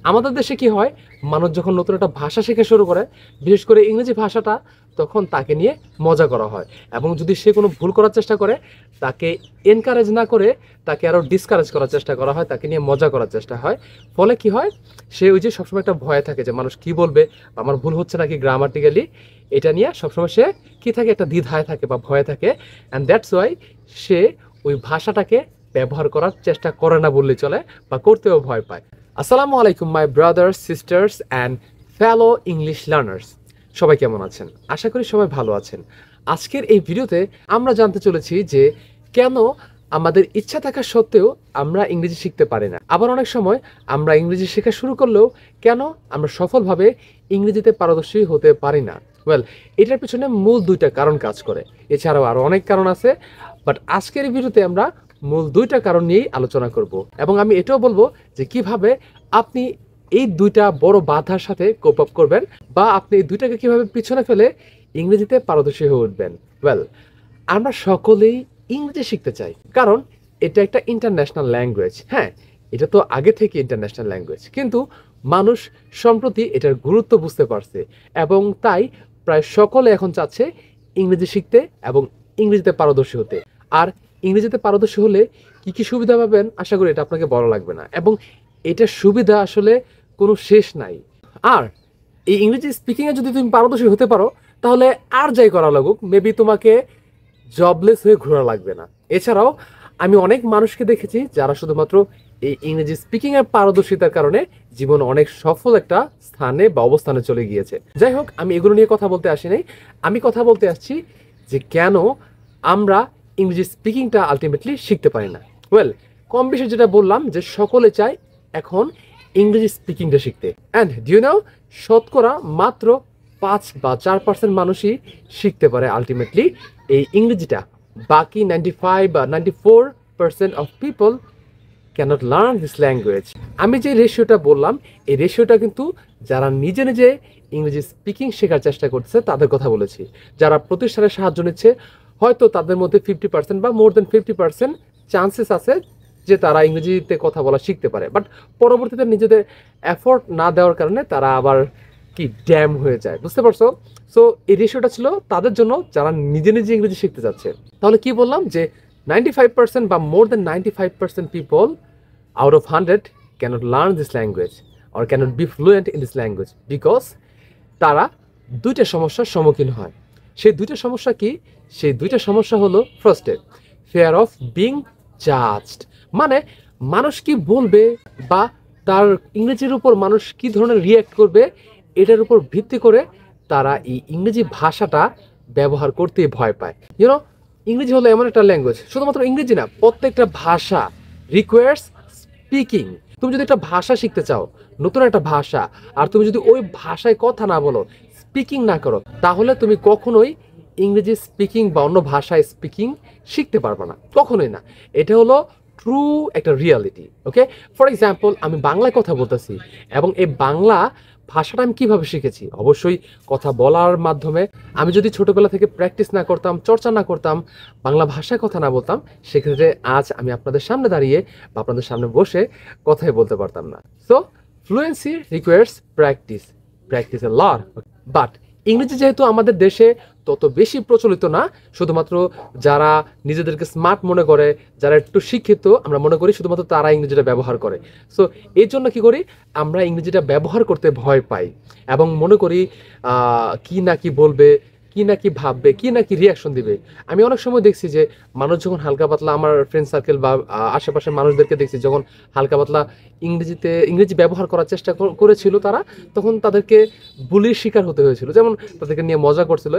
আমাদের দেশে কি হয়, মানুষ যখন নতুন একটা ভাষা শেখা শুরু করে, বিশেষ করে ইংরেজি ভাষাটা, তখন তাকে নিয়ে মজা করা হয়। এবং যদি সে কোনো ভুল করার চেষ্টা করে, তাকে এনকারেজ না করে তাকে আরও ডিসকারেজ করার চেষ্টা করা হয়, তাকে নিয়ে মজা করার চেষ্টা হয়। ফলে কি হয়, সে ওই যে সবসময় একটা ভয় থাকে যে মানুষ কি বলবে, আমার ভুল হচ্ছে নাকি গ্রামাটিক্যালি, এটা নিয়ে সবসময় সে কি থাকে, একটা দ্বিধায় থাকে বা ভয়ে থাকে। অ্যান্ড দ্যাটস ওয়াই সে ওই ভাষাটাকে ব্যবহার করার চেষ্টা করে না বললে চলে, বা করতেও ভয় পায়। আসসালামু আলাইকুম my brothers, sisters and fellow English learners. সবাই কেমন আছেন? আশা করি সবাই ভালো আছেন। আজকের এই ভিডিওতে আমরা জানতে চলেছি যে কেন আমাদের ইচ্ছা থাকা সত্ত্বেও আমরা ইংরেজি শিখতে পারি না। আবার অনেক সময় আমরা ইংরেজি শেখা শুরু করলেও কেন আমরা সফলভাবে ইংরেজিতে পারদর্শী হতে পারি না। ওয়েল, এটার পিছনে মূল দুইটা কারণ কাজ করে, এছাড়াও আরও অনেক কারণ আছে, বাট আজকের এই ভিডিওতে আমরা মূল দুইটা কারণ নিয়েই আলোচনা করব। এবং আমি এটাও বলবো যে কিভাবে আপনি এই দুইটা বড় বাধার সাথে কোপ আপ করবেন, বা আপনি এই দুইটাকে কিভাবে পিছনে ফেলে ইংরেজিতে পারদর্শী হয়ে উঠবেন। ওয়েল, আমরা সকলেই ইংরেজি শিখতে চাই, কারণ এটা একটা ইন্টারন্যাশনাল ল্যাঙ্গুয়েজ। হ্যাঁ, এটা তো আগে থেকে ইন্টারন্যাশনাল ল্যাঙ্গুয়েজ, কিন্তু মানুষ সম্প্রতি এটার গুরুত্ব বুঝতে পারছে, এবং তাই প্রায় সকলে এখন চাচ্ছে ইংরেজি শিখতে এবং ইংরেজিতে পারদর্শী হতে। আর ইংরেজিতে পারদর্শী হলে কি কি সুবিধা পাবেন, আশা করি এটা আপনাকে বলা লাগবে না, এবং এটার সুবিধা আসলে কোনো শেষ নাই। আর এই ইংরেজি স্পিকিংয়ে যদি তুমি পারদর্শী হতে পারো, তাহলে আর যাই করা লাগুক, মেবি তোমাকে জবলেস হয়ে ঘোরা লাগবে না। এছাড়াও আমি অনেক মানুষকে দেখেছি যারা শুধুমাত্র এই ইংরেজি স্পিকিংয়ের পারদর্শিতার কারণে জীবন অনেক সফল একটা স্থানে বা অবস্থানে চলে গিয়েছে। যাই হোক, আমি এগুলো নিয়ে কথা বলতে আসি নাই, আমি কথা বলতে আসছি যে কেন আমরা ইংরেজি স্পিকিংটা আলটিমেটলি শিখতে পারি না। ওয়েল, কম বেশি যেটা বললাম যে সকলে চায় এখন ইংরেজি স্পিকিংটা শিখতে। অ্যান্ড ডিউ নাও, শতকরা মাত্র 5 বা 4% মানুষই শিখতে পারে আলটিমেটলি এই ইংরেজিটা। বাকি 95 বা 94% of people cannot learn this language. আমি যে রেশিওটা বললাম, এই রেশিওটা কিন্তু যারা নিজে নিজে ইংরেজি স্পিকিং শেখার চেষ্টা করছে তাদের কথা বলেছি। যারা প্রতিষ্ঠানের সাহায্য নিচ্ছে, হয়তো তাদের মধ্যে 50% বা মোর দেন 50% চান্সেস আছে যে তারা ইংরেজিতে কথা বলা শিখতে পারে, বাট পরবর্তীতে নিজেদের এফোর্ট না দেওয়ার কারণে তারা আবার কি ড্যাম হয়ে যায়। বুঝতে পারছো? সো এই রেশিওটা ছিল তাদের জন্য যারা নিজে নিজে ইংরেজি শিখতে যাচ্ছে। তাহলে কি বললাম যে 95% বা মোর দেন 95% people out of 100 cannot learn this language or cannot be fluent in this language because তারা দুইটা সমস্যার সম্মুখীন হয়। সেই দুইটা সমস্যা কি? সেই দুইটা সমস্যা হলো, ফার্স্টে ফিয়ার অফ বিং জাজড, মানে মানুষ কি বলবে বা তার ইংরেজির উপর মানুষ কি ধরনের রিয়্যাক্ট করবে, এটার উপর ভিত্তি করে তারা এই ইংরেজি ভাষাটা ব্যবহার করতেই ভয় পায়। ইউনো, ইংরেজি হলো এমন একটা ল্যাঙ্গুয়েজ, শুধুমাত্র ইংরেজি না, প্রত্যেকটা ভাষা রিকোয়ার্স স্পিকিং। তুমি যদি একটা ভাষা শিখতে চাও, নতুন একটা ভাষা, আর তুমি যদি ওই ভাষায় কথা না বলো, স্পিকিং না করো, তাহলে তুমি কখনোই ইংরেজি স্পিকিং বা অন্য ভাষায় স্পিকিং শিখতে পারবে না, কখনোই না। এটা হলো ট্রু একটা রিয়ালিটি। ওকে, ফর এক্সাম্পল, আমি বাংলায় কথা বলতেছি, এবং এই বাংলা ভাষাটা আমি কীভাবে শিখেছি? অবশ্যই কথা বলার মাধ্যমে। আমি যদি ছোটোবেলা থেকে প্র্যাকটিস না করতাম, চর্চা না করতাম, বাংলা ভাষায় কথা না বলতাম, সেক্ষেত্রে আজ আমি আপনাদের সামনে দাঁড়িয়ে বা আপনাদের সামনে বসে কথাই বলতে পারতাম না। So fluency requires practice, practice A lot. But ইংরেজি যেহেতু আমাদের দেশে তত বেশি প্রচলিত না, শুধুমাত্র যারা নিজেদেরকে স্মার্ট মনে করে, যারা একটু শিক্ষিত, আমরা মনে করি শুধুমাত্র তারা ইংরেজিটা ব্যবহার করে। সো এই জন্য কী করি, আমরা ইংরেজিটা ব্যবহার করতে ভয় পাই, এবং মনে করি কি না কি বলবে, কি না কি ভাববে, কি না কি রিয়াকশন দিবে। আমি অনেক সময় দেখছি যে মানুষ যখন হালকা পাতলা, আমার ফ্রেন্ড সার্কেল বা আশেপাশের মানুষদেরকে দেখছি, যখন হালকা পাতলা ইংরেজি ব্যবহার করার চেষ্টা করেছিল তারা, তখন তাদেরকে বুলির শিকার হতে হয়েছিল। যেমন তাদেরকে নিয়ে মজা করছিল,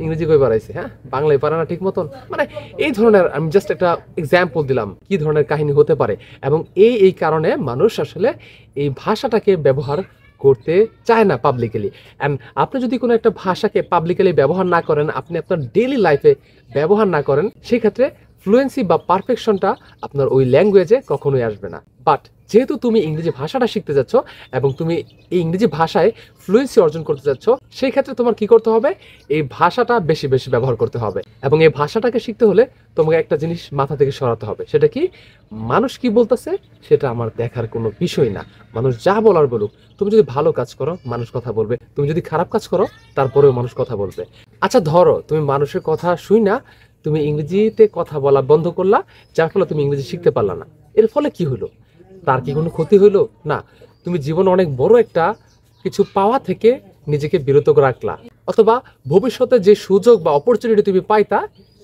ইংরেজি কই বাড়াইছে, হ্যাঁ বাংলায় পারে না ঠিক মতন, মানে এই ধরনের। আমি জাস্ট একটা এক্সাম্পল দিলাম কি ধরনের কাহিনী হতে পারে। এবং এই কারণে মানুষ আসলে এই ভাষাটাকে ব্যবহার করতে চায় না পাবলিকলি। অ্যান্ড আপনি যদি কোনো একটা ভাষাকে পাবলিকলি ব্যবহার না করেন, আপনি আপনার ডেইলি লাইফে ব্যবহার না করেন, সেক্ষেত্রে ফ্লুয়েন্সি বা পারফেকশনটা আপনার ওই ল্যাঙ্গুয়েজে কখনোই আসবে না। বাট যেহেতু তুমি ইংরেজি ভাষাটা শিখতে যাচ্ছ এবং তুমি এই ইংরেজি ভাষায় ফ্লুয়েন্সি অর্জন করতে যাচ্ছ, সেই ক্ষেত্রে তোমার কি করতে হবে, এই ভাষাটা বেশি বেশি ব্যবহার করতে হবে। এবং এই ভাষাটাকে শিখতে হলে তোমাকে একটা জিনিস মাথা থেকে সরাতে হবে, সেটা কি, মানুষ কি বলতেছে সেটা আমার দেখার কোনো বিষয় না। মানুষ যা বলার বলুক, তুমি যদি ভালো কাজ করো মানুষ কথা বলবে, তুমি যদি খারাপ কাজ করো তারপরেও মানুষ কথা বলবে। আচ্ছা ধরো তুমি মানুষের কথা শুই না তুমি ইংরেজিতে কথা বলা বন্ধ করলা, যার ফলে তুমি ইংরেজি শিখতে পারলা না। এর ফলে কি হলো? তার কি কোনো ক্ষতি হইলো? না, তুমি জীবনে অনেক বড় একটা কিছু পাওয়া থেকে নিজেকে বিরত রাখলা, অথবা ভবিষ্যতে যে সুযোগ বা অপরচুনিটি তুমি পাইতা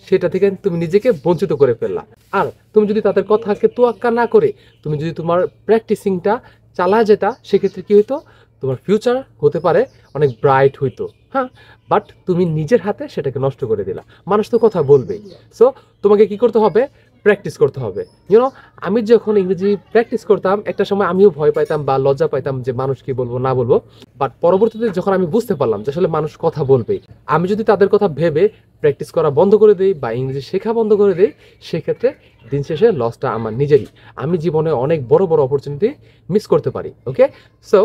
সেটা থেকে তুমি নিজেকে বঞ্চিত করে ফেললা। আর তুমি যদি তাদের কথাকে তোয়াক্কা না করে তুমি যদি তোমার প্র্যাকটিসিংটা চালায় যেতা, সেক্ষেত্রে কি হইতো, তোমার ফিউচার হতে পারে অনেক ব্রাইট হইতো। হ্যাঁ, বাট তুমি নিজের হাতে সেটাকে নষ্ট করে দিলা। মানুষ তো কথা বলবেই। সো তোমাকে কি করতে হবে, প্র্যাকটিস করতে হবে। ইউনো, আমি যখন ইংরেজি প্র্যাকটিস করতাম একটা সময় আমিও ভয় পাইতাম বা লজ্জা পাইতাম যে মানুষ কি বলবো না বলবো। বাট পরবর্তীতে যখন আমি বুঝতে পারলাম যে আসলে মানুষ কথা বলবেই, আমি যদি তাদের কথা ভেবে প্র্যাকটিস করা বন্ধ করে দিই বা ইংরেজি শেখা বন্ধ করে দিই, সেক্ষেত্রে দিন শেষে লসটা আমার নিজেরই। আমি জীবনে অনেক বড় বড় অপরচুনিটি মিস করতে পারি। ওকে, সো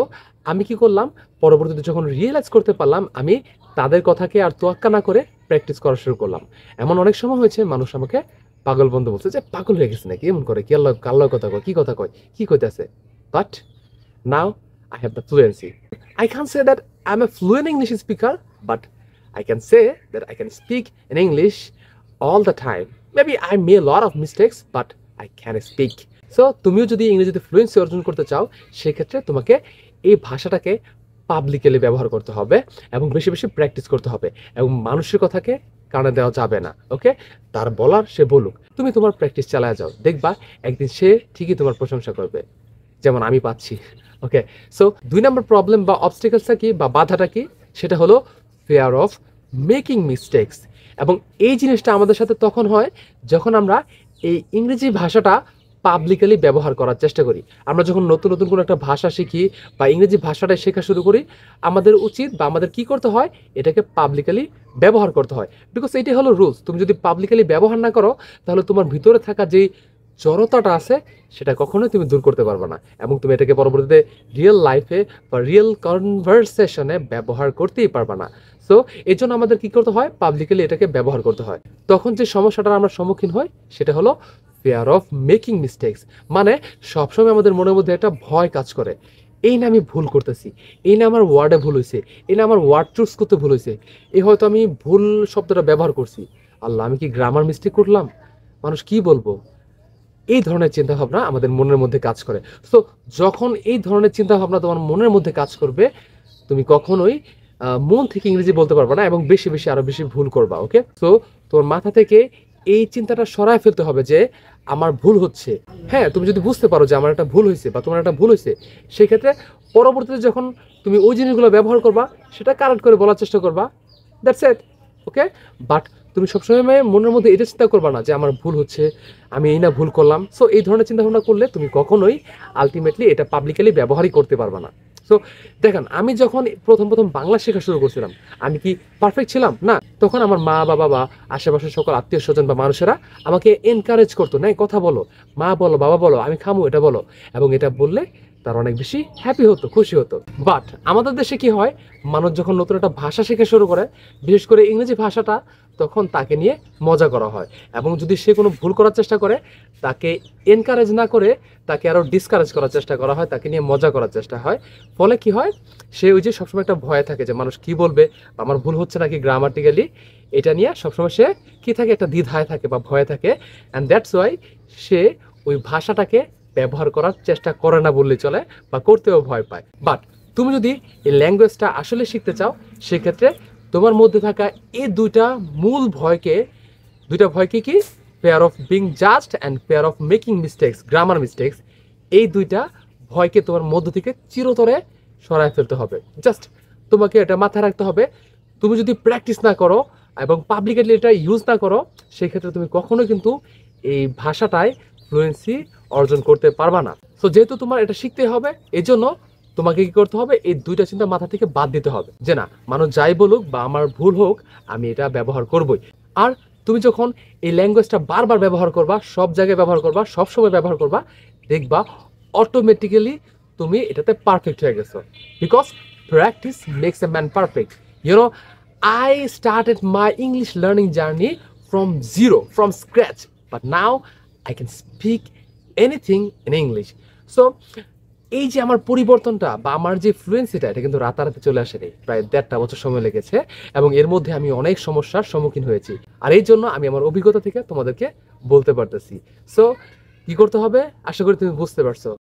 আমি কি করলাম, পরবর্তীতে যখন রিয়েলাইজ করতে পারলাম, আমি তাদের কথাকে আর তোয়াক্কা না করে প্র্যাকটিস করা শুরু করলাম। এমন অনেক সময় হয়েছে মানুষ আমাকে পাগল বন্ধু বলছে যে পাগল হয়ে গেছে নাকি, এমন করে কি, আল্লাহ কাল্লার কথা কয়, কি কথা কয়, কি কইতাছে। But now I have the fluency. I can't say that I'm a fluent English speaker, but I can say that I can speak in English all the time. Maybe I made a lot of mistakes, but I can speak. So তুমিও যদি ইংরেজিতে fluency অর্জন করতে চাও, সেক্ষেত্রে তোমাকে এই ভাষাটাকে পাবলিকলি ব্যবহার করতে হবে এবং বেশি বেশি প্র্যাকটিস করতে হবে এবং মানুষের কথাকে কানে দেওয়া যাবে না। ওকে, তার বলার সে বলুক, তুমি তোমার প্র্যাকটিস চালায় যাও, দেখবা একদিন সে ঠিকই তোমার প্রশংসা করবে, যেমন আমি পাচ্ছি। ওকে, সো 2 নম্বর প্রবলেম বা অবস্টেকলসটা কি বা বাধাটা কি, সেটা হলো ফিয়ার অফ মেকিং মিস্টেকস। এবং এই জিনিসটা আমাদের সাথে তখন হয় যখন আমরা এই ইংরেজি ভাষাটা পাবলিকলি ব্যবহার করার চেষ্টা করি। আমরা যখন নতুন নতুন কোনো একটা ভাষা শিখি বা ইংরেজি ভাষাটা শেখা শুরু করি, আমাদের উচিত বা আমাদের কি করতে হয়, এটাকে পাবলিকলি ব্যবহার করতে হয়। বিকজ এটাই হলো রুলস। তুমি যদি পাবলিকলি ব্যবহার না করো, তাহলে তোমার ভিতরে থাকা যেই জড়তাটা আছে সেটা কখনোই তুমি দূর করতে পারবে না এবং তুমি এটাকে পরবর্তীতে রিয়েল লাইফে বা রিয়েল কনভারসেশনে ব্যবহার করতেই পারবে না। সো এই জন্য আমাদের কি করতে হয়, পাবলিকলি এটাকে ব্যবহার করতে হয়। তখন যে সমস্যাটার আমরা সম্মুখীন হই সেটা হলো ফিয়ার অফ মেকিং মিস্টেক্স। মানে সবসময় আমাদের মনের মধ্যে একটা ভয় কাজ করে, এই না আমি ভুল করতেছি, এই না আমার ওয়ার্ডে ভুল হয়েছে, এই না আমার ওয়ার্ড চুজ করতে ভুল হয়েছে, এই হয়তো আমি ভুল শব্দটা ব্যবহার করছি, আল্লাহ আমি কি গ্রামার মিস্টেক করলাম, মানুষ কি বলবো। এই ধরনের চিন্তাভাবনা আমাদের মনের মধ্যে কাজ করে। সো যখন এই ধরনের চিন্তাভাবনা তোমার মনের মধ্যে কাজ করবে, তুমি কখনোই মন থেকে ইংরেজি বলতে পারবে না এবং বেশি বেশি আরো বেশি ভুল করবা। ওকে, সো তোমার মাথা থেকে এই চিন্তাটা সরায় ফেলতে হবে যে আমার ভুল হচ্ছে। হ্যাঁ, তুমি যদি বুঝতে পারো যে আমার একটা ভুল হয়েছে বা তোমার একটা ভুল হয়েছে, সেক্ষেত্রে পরবর্তীতে যখন তুমি ওই জিনিসগুলো ব্যবহার করবা, সেটা কারেক্ট করে বলার চেষ্টা করবা। That's it. ওকে, বাট তুমি সবসময় মনের মধ্যে এটা চিন্তা করবা না যে আমার ভুল হচ্ছে, আমি এই না ভুল করলাম। সো এই ধরনের চিন্তা ভাবনা করলে তুমি কখনোই আলটিমেটলি এটা পাবলিকলি ব্যবহারই করতে পারবা না। সো দেখেন, আমি যখন প্রথম প্রথম বাংলা শেখা শুরু করছিলাম, আমি কি পারফেক্ট ছিলাম না? তখন আমার মা বাবা বা আশেপাশের সকল আত্মীয় স্বজন বা মানুষেরা আমাকে এনকারেজ করতো, না কথা বলো, মা বলো, বাবা বলো, আমি খামো, এটা বলো। এবং এটা বললে তার অনেক বেশি হ্যাপি হতো, খুশি হতো। বাট আমাদের দেশে কি হয়, মানুষ যখন নতুন একটা ভাষা শেখা শুরু করে, বিশেষ করে ইংরেজি ভাষাটা, তখন তাকে নিয়ে মজা করা হয় এবং যদি সে কোনো ভুল করার চেষ্টা করে, তাকে এনকারেজ না করে তাকে আরও ডিসকারেজ করার চেষ্টা করা হয়, তাকে নিয়ে মজা করার চেষ্টা হয়। ফলে কি হয়, সে ওই যে সবসময় একটা ভয় থাকে যে মানুষ কি বলবে, আমার ভুল হচ্ছে নাকি গ্রামাটিক্যালি, এটা নিয়ে সবসময় সে কি থাকে, একটা দ্বিধায় থাকে বা ভয় থাকে। অ্যান্ড দ্যাটস ওয়াই সে ওই ভাষাটাকে ব্যবহার করার চেষ্টা করে না বললে চলে, বা করতেও ভয় পায়। বাট তুমি যদি এই ল্যাঙ্গুয়েজটা আসলে শিখতে চাও, সেক্ষেত্রে তোমার মধ্যে থাকা এই দুইটা মূল ভয়কে, কি, fair of being judged and fair of making mistakes, grammar mistakes, এই দুইটা ভয়কে তোমার মধ্য থেকে চিরতরে সরায় ফেলতে হবে। জাস্ট তোমাকে এটা মাথায় রাখতে হবে। তুমি যদি প্র্যাকটিস না করো এবং পাবলিকলি এটা ইউজ না করো, সেক্ষেত্রে তুমি কখনোই কিন্তু এই ভাষাটায় ফ্লুয়েন্সি অর্জন করতে পারবা না। সো যেহেতু তোমার এটা শিখতে হবে, এই জন্য তোমাকে কি করতে হবে, এই দুইটা চিন্তা মাথা থেকে বাদ দিতে হবে যে না, মানুষ যাই বলুক বা আমার ভুল হোক, আমি এটা ব্যবহার করবই। আর তুমি যখন এই ল্যাঙ্গুয়েজটা বারবার ব্যবহার করবা, সব জায়গায় ব্যবহার করবা, সব সময় ব্যবহার করবা, দেখবা অটোমেটিক্যালি তুমি এটাতে পারফেক্ট হয়ে গেছো। Because practice makes a man perfect. You know, I started my English learning journey from zero, from scratch, but now I can speak anything in English. So এই যে আমার পরিবর্তনটা বা আমার যে ফ্লুয়েন্সিটা, এটা কিন্তু রাতারাতি চলে আসেনি, প্রায় 1.5 বছর সময় লেগেছে, এবং এর মধ্যে আমি অনেক সমস্যার সম্মুখীন হয়েছি। আর এই জন্য আমি আমার অভিজ্ঞতা থেকে তোমাদেরকে বলতে পারতেছি। সো কি করতে হবে, আশা করি তুমি বুঝতে পারছো।